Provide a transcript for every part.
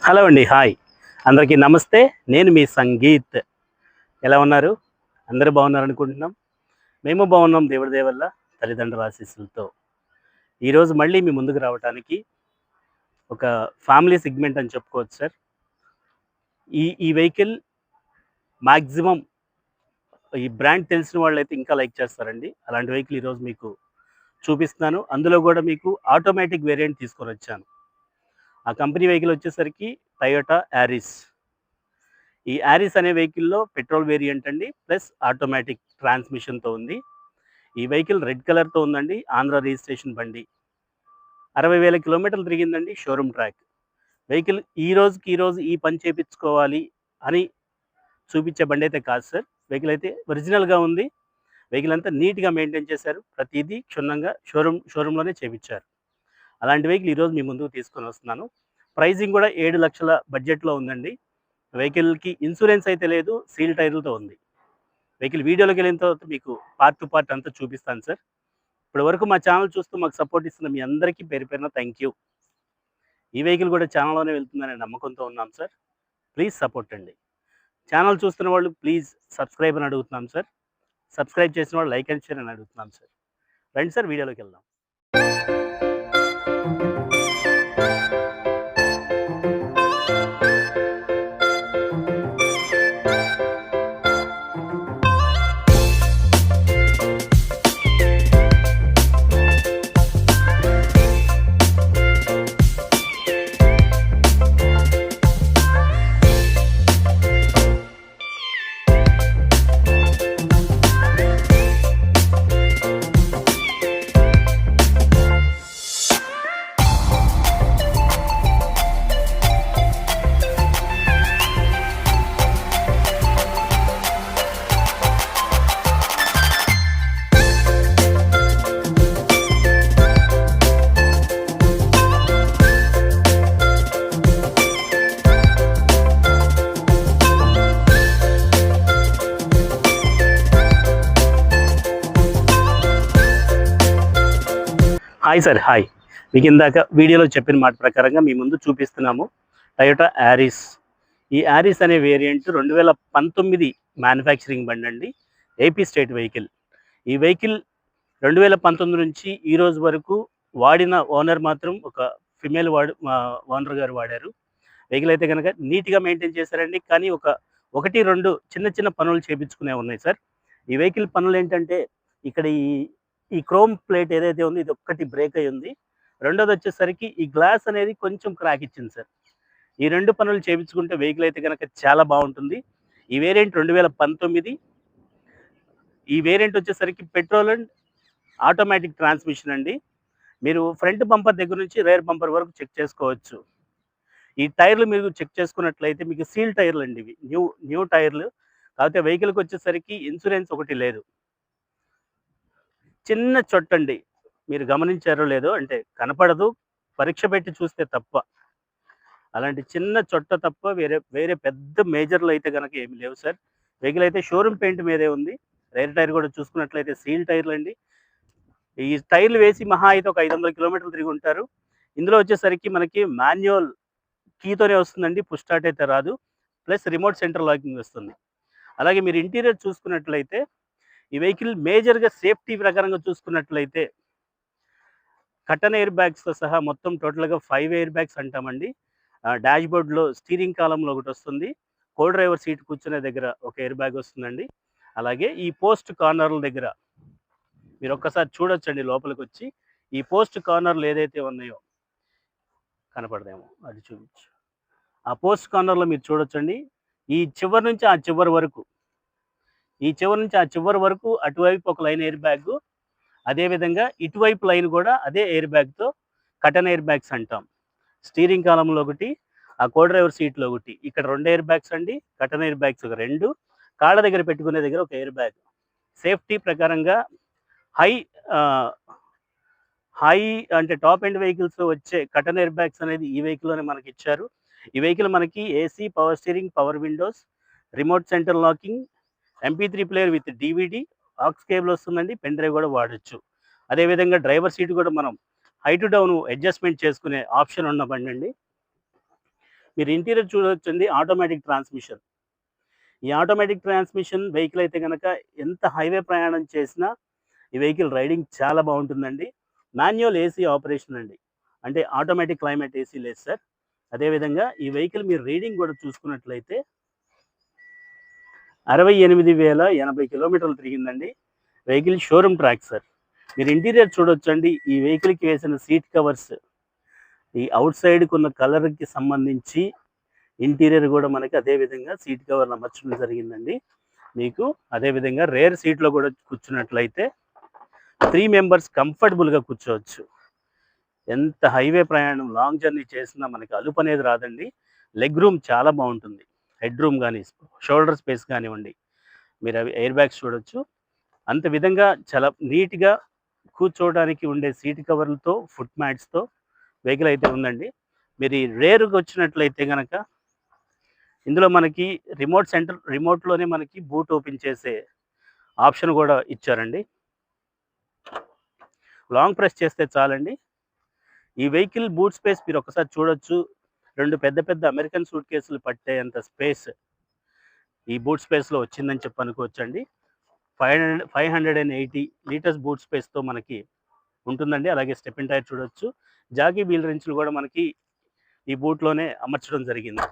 Hello అండి, hi అందరికీ నమస్తే. నేను మీ సంగీత్. ఎలా ఉన్నారు? అందరూ బాగున్నారు అనుకుంటున్నాం. మేము బాగున్నాం దేవుడి దయ వల్ల, తల్లిదండ్రుల ఆశీస్సులతో. ఈరోజు మళ్ళీ మీ ముందుకు రావటానికి ఒక ఫ్యామిలీ సెగ్మెంట్ అని చెప్పుకోవచ్చు సార్. ఈ వెహికల్ మ్యాక్సిమం ఈ బ్రాండ్ తెలిసిన వాళ్ళైతే ఇంకా లైక్ చేస్తారండి. అలాంటి వెహికల్ ఈరోజు మీకు చూపిస్తున్నాను. అందులో కూడా మీకు ఆటోమేటిక్ వేరియంట్ తీసుకొని వచ్చాను. ఆ కంపెనీ వెహికల్ వచ్చేసరికి టయోటా యారిస్. ఈ యారిస్ అనే వెహికల్లో పెట్రోల్ వేరియంట్ అండి, ప్లస్ ఆటోమేటిక్ ట్రాన్స్మిషన్తో ఉంది. ఈ వెహికల్ రెడ్ కలర్తో ఉందండి. ఆంధ్ర రిజిస్ట్రేషన్ బండి. 60,000 కిలోమీటర్లు తిరిగిందండి. Showroom track vehicle. ఈరోజు ఈ పని చేయించుకోవాలి అని చూపించే బండి అయితే కాదు సార్. వెహికల్ అయితే ఒరిజినల్గా ఉంది. వెహికల్ అంతా నీట్గా మెయింటైన్ చేశారు. ప్రతిదీ క్షుణ్ణంగా షోరూంలోనే చేయించారు. అలాంటి వెహికల్ ఈరోజు మీ ముందుకు తీసుకొని వస్తున్నాను. ప్రైజింగ్ కూడా 7 లక్షల బడ్జెట్లో ఉందండి. వెహికల్కి ఇన్సూరెన్స్ అయితే లేదు, సీల్ టైర్లతో ఉంది. వెహికల్ వీడియోలోకి వెళ్ళిన తర్వాత మీకు పార్ట్ టు పార్ట్ అంతా చూపిస్తాను సార్. ఇప్పటి వరకు మా ఛానల్ చూస్తూ మాకు సపోర్ట్ ఇస్తున్న మీ అందరికీ పేరు పేరున థ్యాంక్ యూ. ఈ వెహికల్ కూడా ఛానల్లోనే వెళ్తుందనే నమ్మకంతో ఉన్నాం సార్. ప్లీజ్ సపోర్ట్ అండి. ఛానల్ చూస్తున్న వాళ్ళు ప్లీజ్ సబ్స్క్రైబ్ అని అడుగుతున్నాం సార్. సబ్స్క్రైబ్ చేసిన వాళ్ళు లైక్ అండ్ షేర్ అని అడుగుతున్నాం సార్. రండి సార్, వీడియోలోకి వెళ్దాం. Hi sir, hi. మీకు ఇందాక వీడియోలో చెప్పిన మాట ప్రకారంగా మీ ముందు చూపిస్తున్నాము టయోటా యారిస్. ఈ యారిస్ అనే వేరియంట్ 2019 మ్యానుఫ్యాక్చరింగ్ బండి అండి. AP state vehicle. ఈ వెహికల్ 2019 నుంచి ఈ రోజు వరకు వాడిన ఓనర్ మాత్రం ఒక ఫిమేల్ ఓనర్ గారు వాడారు. వెహికల్ అయితే కనుక నీట్గా మెయింటైన్ చేశారండి. కానీ ఒకటి రెండు చిన్న చిన్న పనులు చేయించుకునే ఉన్నాయి సార్. ఈ వెహికల్ పనులు ఏంటంటే, ఇక్కడ ఈ క్రోమ్ ప్లేట్ ఏదైతే ఉందో ఇది ఒక్కటి బ్రేక్ అయి ఉంది. రెండోది వచ్చేసరికి ఈ గ్లాస్ అనేది కొంచెం క్రాక్ ఇచ్చింది సార్. ఈ రెండు పనులు చేయించుకుంటే వెహికల్ అయితే కనుక చాలా బాగుంటుంది. ఈ వేరియంట్ 2019. ఈ వేరియంట్ వచ్చేసరికి పెట్రోల్ అండ్ ఆటోమేటిక్ ట్రాన్స్మిషన్ అండి. మీరు ఫ్రంట్ బంపర్ దగ్గర నుంచి రేర్ బంపర్ వరకు చెక్ చేసుకోవచ్చు. ఈ టైర్లు మీరు చెక్ చేసుకున్నట్లయితే మీకు సీల్ టైర్లు అండి. ఇవి న్యూ టైర్లు. కాకపోతే వెహికల్కి వచ్చేసరికి ఇన్సూరెన్స్ ఒకటి లేదు. చిన్న చొట్టండి, మీరు గమనించారో లేదో, అంటే కనపడదు పరీక్ష పెట్టి చూస్తే తప్ప. అలాంటి చిన్న చొట్ట తప్ప వేరే పెద్ద మేజర్లు అయితే కనుక ఏమి లేవు సార్. వెహికల్ అయితే షోరూమ్ పెయింట్ మీదే ఉంది. రైర్ టైర్ కూడా చూసుకున్నట్లయితే సీల్ టైర్లు అండి. ఈ టైర్లు వేసి మహా అయితే ఒక 500 కిలోమీటర్లు తిరిగి ఉంటారు. ఇందులో వచ్చేసరికి మనకి మాన్యువల్ కీతోనే వస్తుందండి. పుష్ స్టార్ట్ అయితే రాదు. ప్లస్ రిమోట్ సెంటర్ లాకింగ్ వస్తుంది. అలాగే మీరు ఇంటీరియర్ చూసుకున్నట్లయితే ఈ వెహికల్ మేజర్గా సేఫ్టీ ప్రకారంగా చూసుకున్నట్లయితే కటన్ ఎయిర్ బ్యాగ్స్తో సహా మొత్తం టోటల్గా 5 ఎయిర్ బ్యాగ్స్ అంటామండి. డాష్ బోర్డ్లో స్టీరింగ్ కాలంలో ఒకటి వస్తుంది. కో డ్రైవర్ సీట్ కూర్చునే దగ్గర ఒక ఎయిర్ బ్యాగ్ వస్తుందండి. అలాగే ఈ పోస్ట్ కార్నర్ల దగ్గర మీరు ఒక్కసారి చూడొచ్చండి. లోపలికి వచ్చి ఈ పోస్ట్ కార్నర్లు ఏదైతే ఉన్నాయో కనపడదేమో, అది చూపించు. ఆ పోస్ట్ కార్నర్లో మీరు చూడొచ్చండి. ఈ చివరి నుంచి ఆ చివరి వరకు అటువైపు ఒక లైన్ ఎయిర్ బ్యాగ్, అదేవిధంగా ఇటువైపు లైన్ కూడా అదే ఎయిర్ బ్యాగ్తో కటన్ ఎయిర్ బ్యాగ్స్ అంటాం. స్టీరింగ్ కాలంలో ఒకటి, ఆ కో డ్రైవర్ సీట్లో ఒకటి. ఇక్కడ 2 ఎయిర్ బ్యాగ్స్ అండి. కటన్ ఎయిర్ బ్యాగ్స్ ఒక 2, కాళ్ళ దగ్గర పెట్టుకునే దగ్గర ఒక ఎయిర్ బ్యాగ్. సేఫ్టీ ప్రకారంగా హై అంటే టాప్ ఎండ్ వెహికల్స్లో వచ్చే కటన్ ఎయిర్ బ్యాగ్స్ అనేది ఈ వెహికల్లోనే మనకి ఇచ్చారు. ఈ వెహికల్ మనకి AC, power steering, power Windows, remote centre locking, MP3 player with DVD, aux cable వస్తుందండి. పెన్ డ్రైవ్ కూడా వాడచ్చు. అదేవిధంగా డ్రైవర్ సీట్ కూడా మనం హై టు డౌన్ అడ్జస్ట్మెంట్ చేసుకునే ఆప్షన్ ఉన్న బండి అండి. మీరు ఇంటీరియర్ చూడొచ్చండి, ఆటోమేటిక్ ట్రాన్స్మిషన్. ఈ ఆటోమేటిక్ ట్రాన్స్మిషన్ వెహికల్ అయితే గనక ఎంత హైవే ప్రయాణం చేసినా ఈ వెహికల్ రైడింగ్ చాలా బాగుంటుందండి. మాన్యువల్ ఏసీ ఆపరేషన్ అండి, అంటే ఆటోమేటిక్ క్లైమేట్ ఏసీ లేదు సార్. అదేవిధంగా ఈ వెహికల్ మీరు రీడింగ్ కూడా చూసుకున్నట్లయితే 68,080 కిలోమీటర్లు తిరిగిందండి. Vehicle showroom track sir. మీరు ఇంటీరియర్ చూడొచ్చండి. ఈ వెహికల్కి వేసిన సీట్ కవర్స్, ఈ అవుట్ సైడ్కి ఉన్న కలర్కి సంబంధించి ఇంటీరియర్ కూడా మనకి అదేవిధంగా సీట్ కవర్లు అమర్చడం జరిగిందండి. మీకు అదేవిధంగా రేర్ సీట్లో కూడా కూర్చున్నట్లయితే 3 మెంబర్స్ కంఫర్టబుల్గా కూర్చోవచ్చు. ఎంత హైవే ప్రయాణం లాంగ్ జర్నీ చేసినా మనకి అలుపు అనేది రాదండి. లెగ్ రూమ్ చాలా బాగుంటుంది. హెడ్ రూమ్ కానీ, షోల్డర్ స్పేస్ కానివ్వండి, మీరు అవి ఎయిర్ బ్యాగ్స్ చూడొచ్చు. అంత విధంగా చాలా నీట్గా కూర్చోవడానికి ఉండే సీట్ కవర్లతో, ఫుట్ మ్యాట్స్తో వెహికల్ అయితే ఉందండి. మీరు ఈ రేరుగా వచ్చినట్లయితే కనుక ఇందులో మనకి రిమోట్లోనే మనకి బూట్ ఓపెన్ చేసే ఆప్షన్ కూడా ఇచ్చారండి. లాంగ్ ప్రెస్ చేస్తే చాలండి. ఈ వెహికల్ బూట్ స్పేస్ మీరు ఒకసారి చూడొచ్చు. 2 పెద్ద పెద్ద అమెరికన్ సూట్ కేసులు పట్టేంత స్పేస్ ఈ బూట్ స్పేస్లో వచ్చిందని చెప్పి అనుకోవచ్చండి. 580 లీటర్స్ బూట్ స్పేస్తో మనకి ఉంటుందండి. అలాగే స్టెపిన్ టైర్ చూడొచ్చు. జాకీ వీల్ రెంచ్లు కూడా మనకి ఈ బూట్లోనే అమర్చడం జరిగింది.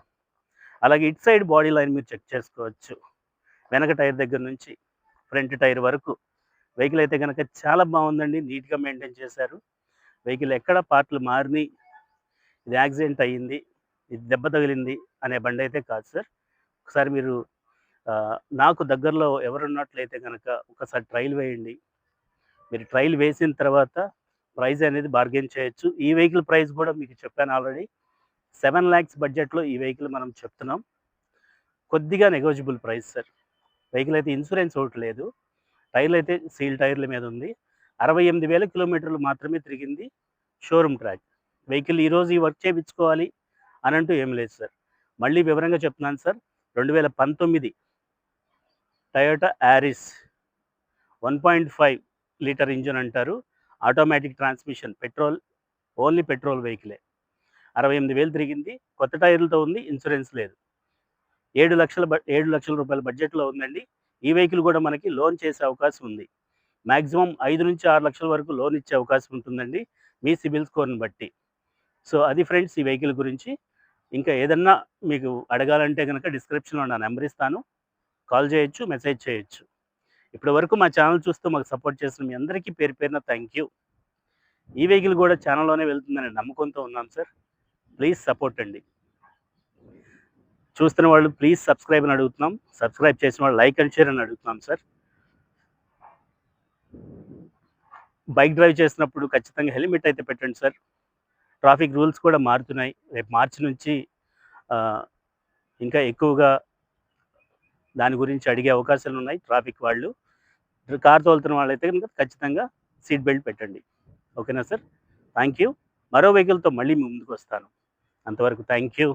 అలాగే ఇటు సైడ్ బాడీ లైన్ మీరు చెక్ చేసుకోవచ్చు. వెనక టైర్ దగ్గర నుంచి ఫ్రంట్ టైర్ వరకు వెహికల్ అయితే కనుక చాలా బాగుందండి. నీట్గా మెయింటైన్ చేశారు. వెహికల్ ఎక్కడ పార్ట్లు మారినాయి, ఇది యాక్సిడెంట్ అయ్యింది, ఇది దెబ్బ తగిలింది అనే బండి అయితే కాదు సార్. ఒకసారి మీరు నాకు దగ్గరలో ఎవరున్నట్లయితే కనుక ఒకసారి ట్రైల్ వేయండి. మీరు ట్రైల్ వేసిన తర్వాత ప్రైస్ అనేది బార్గెన్ చేయొచ్చు. ఈ వెహికల్ ప్రైస్ కూడా మీకు చెప్పాను ఆల్రెడీ. 7 lakhs బడ్జెట్లో ఈ వెహికల్ మనం చెప్తున్నాం. కొద్దిగా నెగోజిబుల్ ప్రైస్ సార్. వెహికల్ అయితే ఇన్సూరెన్స్ ఒకటి లేదు. టైర్లు అయితే సీల్ టైర్ల మీద ఉంది. 68,000 కిలోమీటర్లు మాత్రమే తిరిగింది. Showroom track. వెహికల్ ఈరోజు ఈ వర్క్ చేయించుకోవాలి అని అంటూ ఏం లేదు సార్. మళ్ళీ వివరంగా చెప్తున్నాను sir. 2019 Toyota Yaris 1.5 litre engine అంటారు. ఆటోమేటిక్ ట్రాన్స్మిషన్, ఓన్లీ పెట్రోల్ వెహికలే. 68,000 తిరిగింది. కొత్త టైర్లతో ఉంది. ఇన్సూరెన్స్ లేదు. 7 లక్షల రూపాయల బడ్జెట్లో ఉందండి. ఈ వెహికల్ కూడా మనకి లోన్ చేసే అవకాశం ఉంది. మ్యాక్సిమం 5 నుంచి 6 లక్షల వరకు లోన్ ఇచ్చే అవకాశం ఉంటుందండి, మీ సిబిల్ స్కోర్ని బట్టి. సో అది ఫ్రెండ్స్ ఈ వెహికల్ గురించి. ఇంకా ఏదన్నా మీకు అడగాలంటే కనుక డిస్క్రిప్షన్లో నా నెంబర్ ఇస్తాను. కాల్ చేయొచ్చు, మెసేజ్ చేయొచ్చు. ఇప్పటి వరకు మా ఛానల్ చూస్తూ మాకు సపోర్ట్ చేసిన మీ అందరికీ పేరు పేరున థ్యాంక్ యూ. ఈ వెహికల్ కూడా ఛానల్లోనే వెళ్తుందనే నమ్మకంతో ఉన్నాం సార్. ప్లీజ్ సపోర్ట్ అండి. చూస్తున్న వాళ్ళు ప్లీజ్ సబ్స్క్రైబ్ అని అడుగుతున్నాం. సబ్స్క్రైబ్ చేసిన వాళ్ళు లైక్ అండ్ షేర్ అని అడుగుతున్నాం సార్. బైక్ డ్రైవ్ చేసినప్పుడు ఖచ్చితంగా హెల్మెట్ అయితే పెట్టండి సార్. ట్రాఫిక్ రూల్స్ కూడా మారుతున్నాయి. రేపు మార్చి నుంచి ఇంకా ఎక్కువగా దాని గురించి అడిగే అవకాశాలు ఉన్నాయి ట్రాఫిక్ వాళ్ళు. కార్ తోలుతున్న వాళ్ళైతే కనుక ఖచ్చితంగా సీట్ బెల్ట్ పెట్టండి. ఓకేనా సార్? Thank you. మరో వెహికల్తో మళ్ళీ మీ ముందుకు వస్తాను. అంతవరకు థ్యాంక్ యూ.